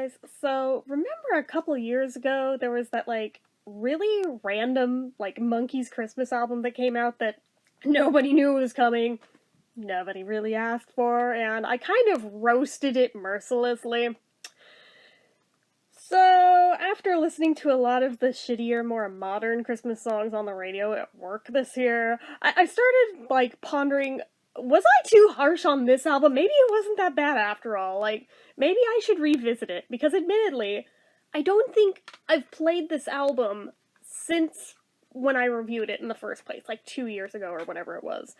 guys. So, remember a couple years ago there was that really random Monkees Christmas album that came out that nobody knew was coming, nobody really asked for, and I kind of roasted it mercilessly. So, after listening to a lot of the shittier, more modern Christmas songs on the radio at work this year, I started pondering, was I too harsh on this album? Maybe it wasn't that bad after all. Maybe I should revisit it, because admittedly, I don't think I've played this album since when I reviewed it in the first place, 2 years ago or whatever it was.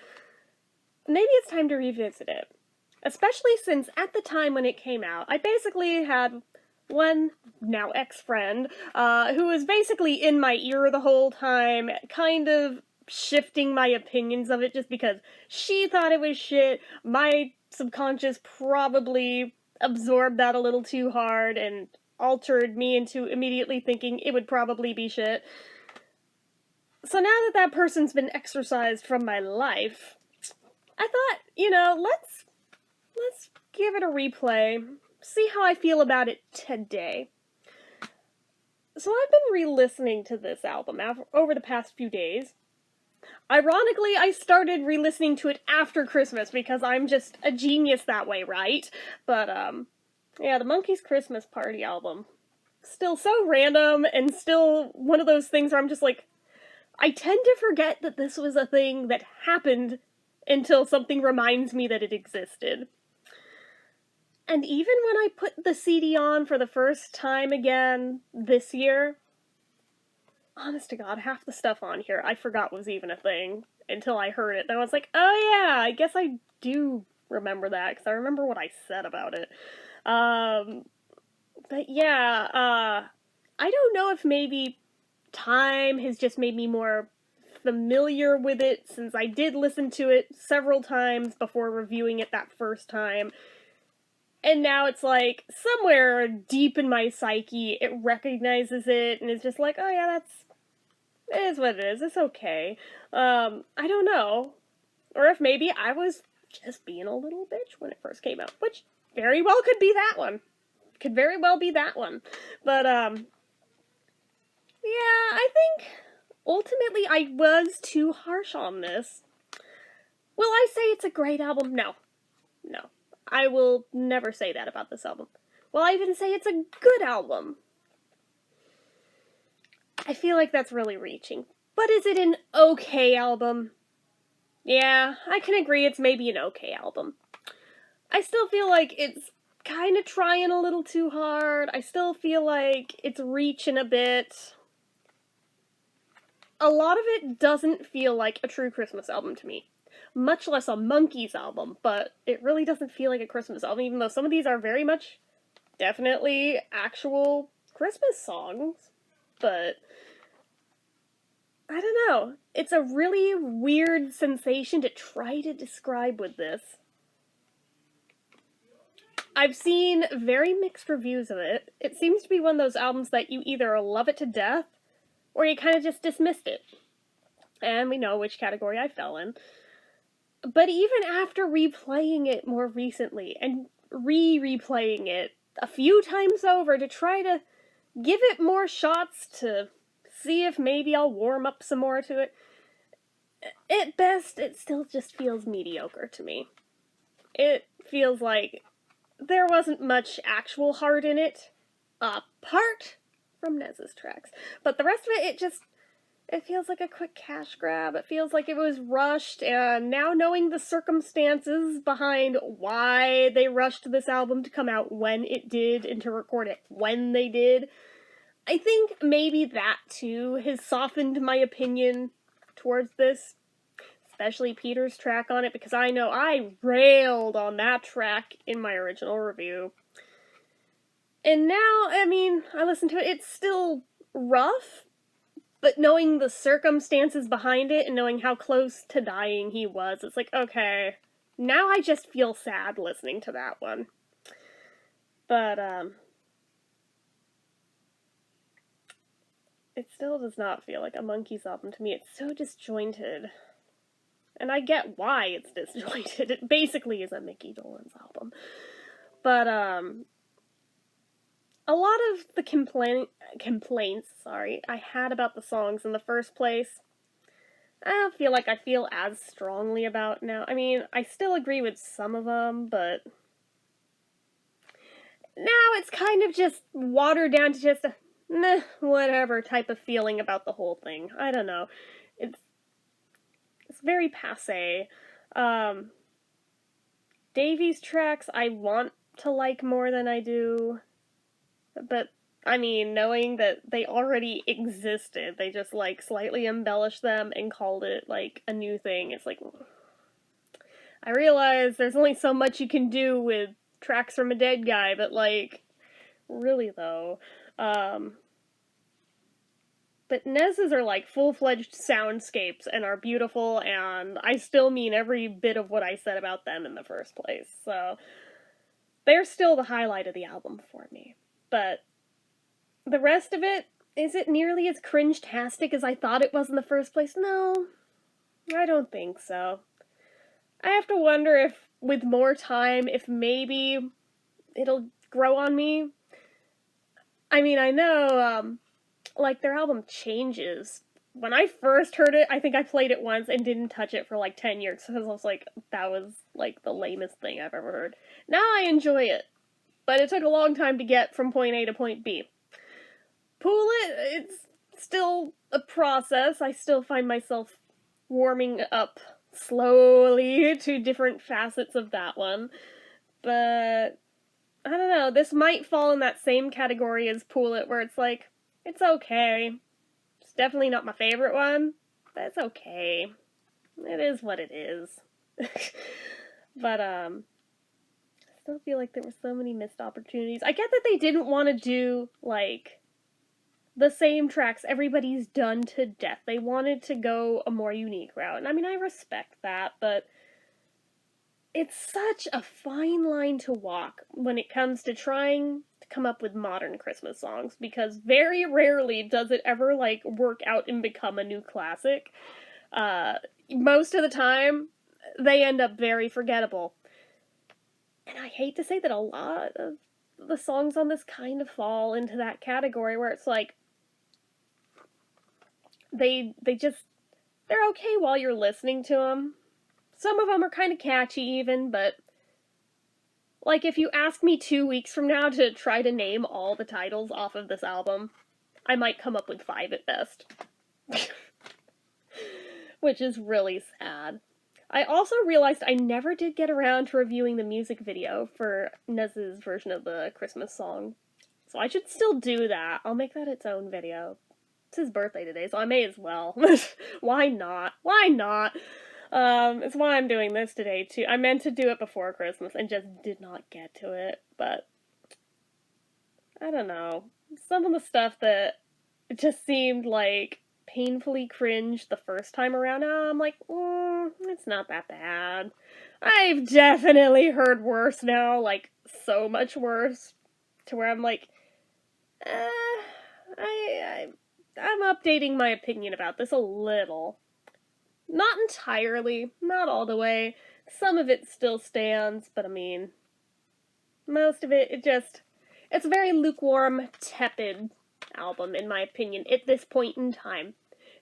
Maybe it's time to revisit it. Especially since at the time when it came out, I basically had one now ex-friend who was basically in my ear the whole time, kind of shifting my opinions of it just because she thought it was shit. My subconscious probably absorbed that a little too hard and altered me into immediately thinking it would probably be shit. So now that that person's been exorcised from my life, I thought, let's give it a replay, see how I feel about it today. So I've been re-listening to this album over the past few days. Ironically, I started re-listening to it after Christmas because I'm just a genius that way, right? But, yeah, the Monkees Christmas Party album. Still so random, and still one of those things where I'm just I tend to forget that this was a thing that happened until something reminds me that it existed. And even when I put the CD on for the first time again this year, honest to God, half the stuff on here I forgot was even a thing until I heard it. Then I was like, oh yeah, I guess I do remember that, because I remember what I said about it. But yeah, I don't know if maybe time has just made me more familiar with it, since I did listen to it several times before reviewing it that first time. And now it's somewhere deep in my psyche, it recognizes it, and it's just oh yeah, it is what it is, it's okay. I don't know. Or if maybe I was just being a little bitch when it first came out, which very well could be that one. Could very well be that one. But, yeah, I think ultimately I was too harsh on this. Will I say it's a great album? No. No. I will never say that about this album. Will I even say it's a good album? I feel like that's really reaching. But is it an okay album? Yeah, I can agree it's maybe an okay album. I still feel like it's kind of trying a little too hard. I still feel like it's reaching a bit. A lot of it doesn't feel like a true Christmas album to me. Much less a Monkees album, but it really doesn't feel like a Christmas album, even though some of these are very much definitely actual Christmas songs. But I don't know. It's a really weird sensation to try to describe with this. I've seen very mixed reviews of it. It seems to be one of those albums that you either love it to death, or you kind of just dismissed it. And we know which category I fell in. But even after replaying it more recently, and replaying it a few times over to try to give it more shots to see if maybe I'll warm up some more to it, at best, it still just feels mediocre to me. It feels like there wasn't much actual heart in it, apart from Nez's tracks. But the rest of it, it feels like a quick cash grab. It feels like it was rushed, and now knowing the circumstances behind why they rushed this album to come out when it did and to record it when they did, I think maybe that too has softened my opinion towards this, especially Peter's track on it, because I know I railed on that track in my original review. And now, I listened to it, it's still rough, but knowing the circumstances behind it and knowing how close to dying he was, it's okay, now I just feel sad listening to that one. But, it still does not feel like a Monkees album to me. It's so disjointed. And I get why it's disjointed. It basically is a Mickey Dolenz album. But, a lot of the complaints, I had about the songs in the first place, I don't feel like I feel as strongly about now. I mean, I still agree with some of them, but now it's kind of just watered down to just a meh, whatever type of feeling about the whole thing. I don't know. It's it's very passe. Um, Davies tracks I want to like more than I do, but I mean, knowing that they already existed, they just like slightly embellished them and called it like a new thing. It's like I realize there's only so much you can do with tracks from a dead guy, but like really though. Um but Nez's are like full-fledged soundscapes and are beautiful, and I still mean every bit of what I said about them in the first place. So they're still the highlight of the album for me. But the rest of it, is it nearly as cringe-tastic as I thought it was in the first place? No, I don't think so. I have to wonder if, with more time, if maybe it'll grow on me. I mean, I know, like, their album Changes. When I first heard it, I think I played it once and didn't touch it for like 10 years, because I was like, that was like the lamest thing I've ever heard. Now I enjoy it, but it took a long time to get from point A to point B. Pool It, it's still a process. I still find myself warming up slowly to different facets of that one. But I don't know, this might fall in that same category as Pool It, where it's like, it's okay. It's definitely not my favorite one, but it's okay. It is what it is. But, I still feel like there were so many missed opportunities. I get that they didn't want to do, like, the same tracks everybody's done to death. They wanted to go a more unique route. And I mean, I respect that, but it's such a fine line to walk when it comes to trying to come up with modern Christmas songs, because very rarely does it ever, like, work out and become a new classic. Most of the time, they end up very forgettable. And I hate to say that a lot of the songs on this kind of fall into that category where it's like, they just, they're okay while you're listening to them. Some of them are kind of catchy even, but like if you ask me 2 weeks from now to try to name all the titles off of this album, I might come up with 5 at best. Which is really sad. I also realized I never did get around to reviewing the music video for Nez's version of the Christmas song. So I should still do that. I'll make that its own video. It's his birthday today, so I may as well. Why not? Why not? It's why I'm doing this today, too. I meant to do it before Christmas and just did not get to it, but I don't know. Some of the stuff that just seemed like painfully cringe the first time around, now I'm like, it's not that bad. I've definitely heard worse now, like, so much worse, to where I'm like, I'm updating my opinion about this a little. Not entirely, not all the way. Some of it still stands, but I mean, most of it, it's a very lukewarm, tepid album, in my opinion, at this point in time.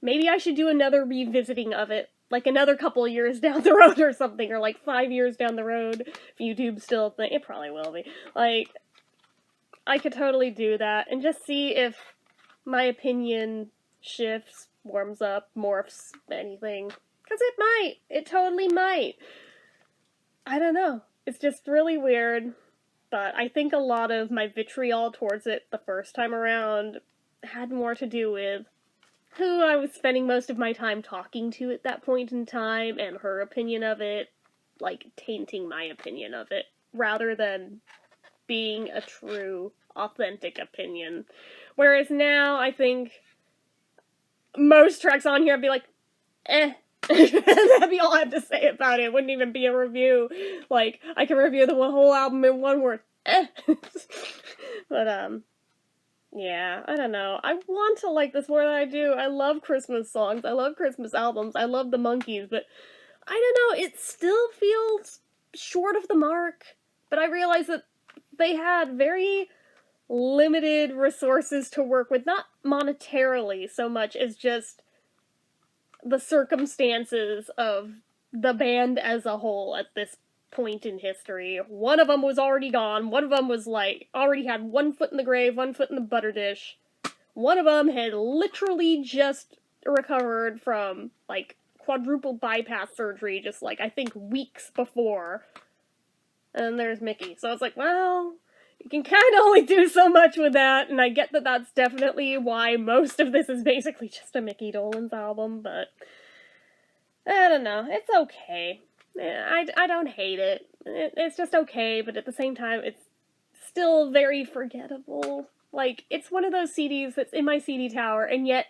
Maybe I should do another revisiting of it, like another couple years down the road or something, or like 5 years down the road, if YouTube's still a thing. It probably will be. Like, I could totally do that, and just see if my opinion shifts, warms up, morphs, anything. Because it might. It totally might. I don't know. It's just really weird. But I think a lot of my vitriol towards it the first time around had more to do with who I was spending most of my time talking to at that point in time, and her opinion of it, like, tainting my opinion of it, rather than being a true, authentic opinion. Whereas now, I think most tracks on here I'd be like, eh. That'd be all I have to say about it. It wouldn't even be a review. Like, I can review the whole album in one word. Eh. But, yeah, I don't know. I want to like this more than I do. I love Christmas songs. I love Christmas albums. I love the Monkees, but I don't know, it still feels short of the mark. But I realize that they had very limited resources to work with, not monetarily so much as just the circumstances of the band as a whole at this point in history. One of them was already gone. One of them was like already had one foot in the grave, one foot in the butter dish. One of them had literally just recovered from like quadruple bypass surgery just like I think weeks before. And there's Mickey. So it's like, well, you can kind of only do so much with that, and I get that that's definitely why most of this is basically just a Mickey Dolenz album, but I don't know. It's okay. I don't hate it. It's just okay, but at the same time, it's still very forgettable. Like, it's one of those CDs that's in my CD tower, and yet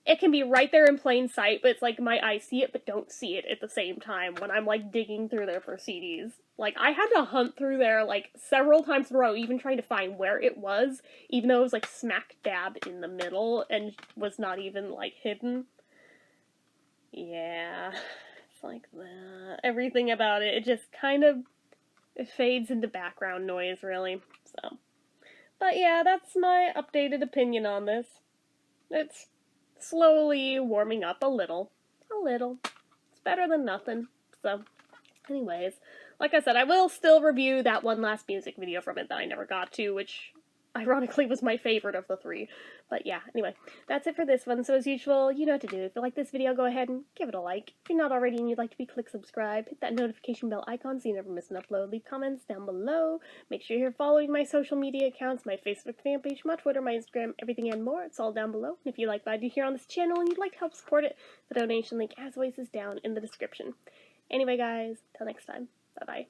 it can be right there in plain sight, but it's like my eyes see it but don't see it at the same time when I'm like digging through there for CDs. Like, I had to hunt through there like several times in a row, even trying to find where it was, even though it was like smack dab in the middle and was not even like hidden. Yeah, it's like that. Everything about it, it just kind of it fades into background noise, really. So, but yeah, that's my updated opinion on this. It's slowly warming up a little. A little. It's better than nothing. So, anyways, like I said, I will still review that one last music video from it that I never got to, which ironically was my favorite of the three. But yeah, anyway, that's it for this one. So as usual, you know what to do. If you like this video, go ahead and give it a like. If you're not already and you'd like to be, click subscribe. Hit that notification bell icon so you never miss an upload. Leave comments down below. Make sure you're following my social media accounts, my Facebook fan page, my Twitter, my Instagram, everything and more. It's all down below. And if you like what I do here on this channel and you'd like to help support it, the donation link, as always, is down in the description. Anyway, guys, till next time. Bye-bye.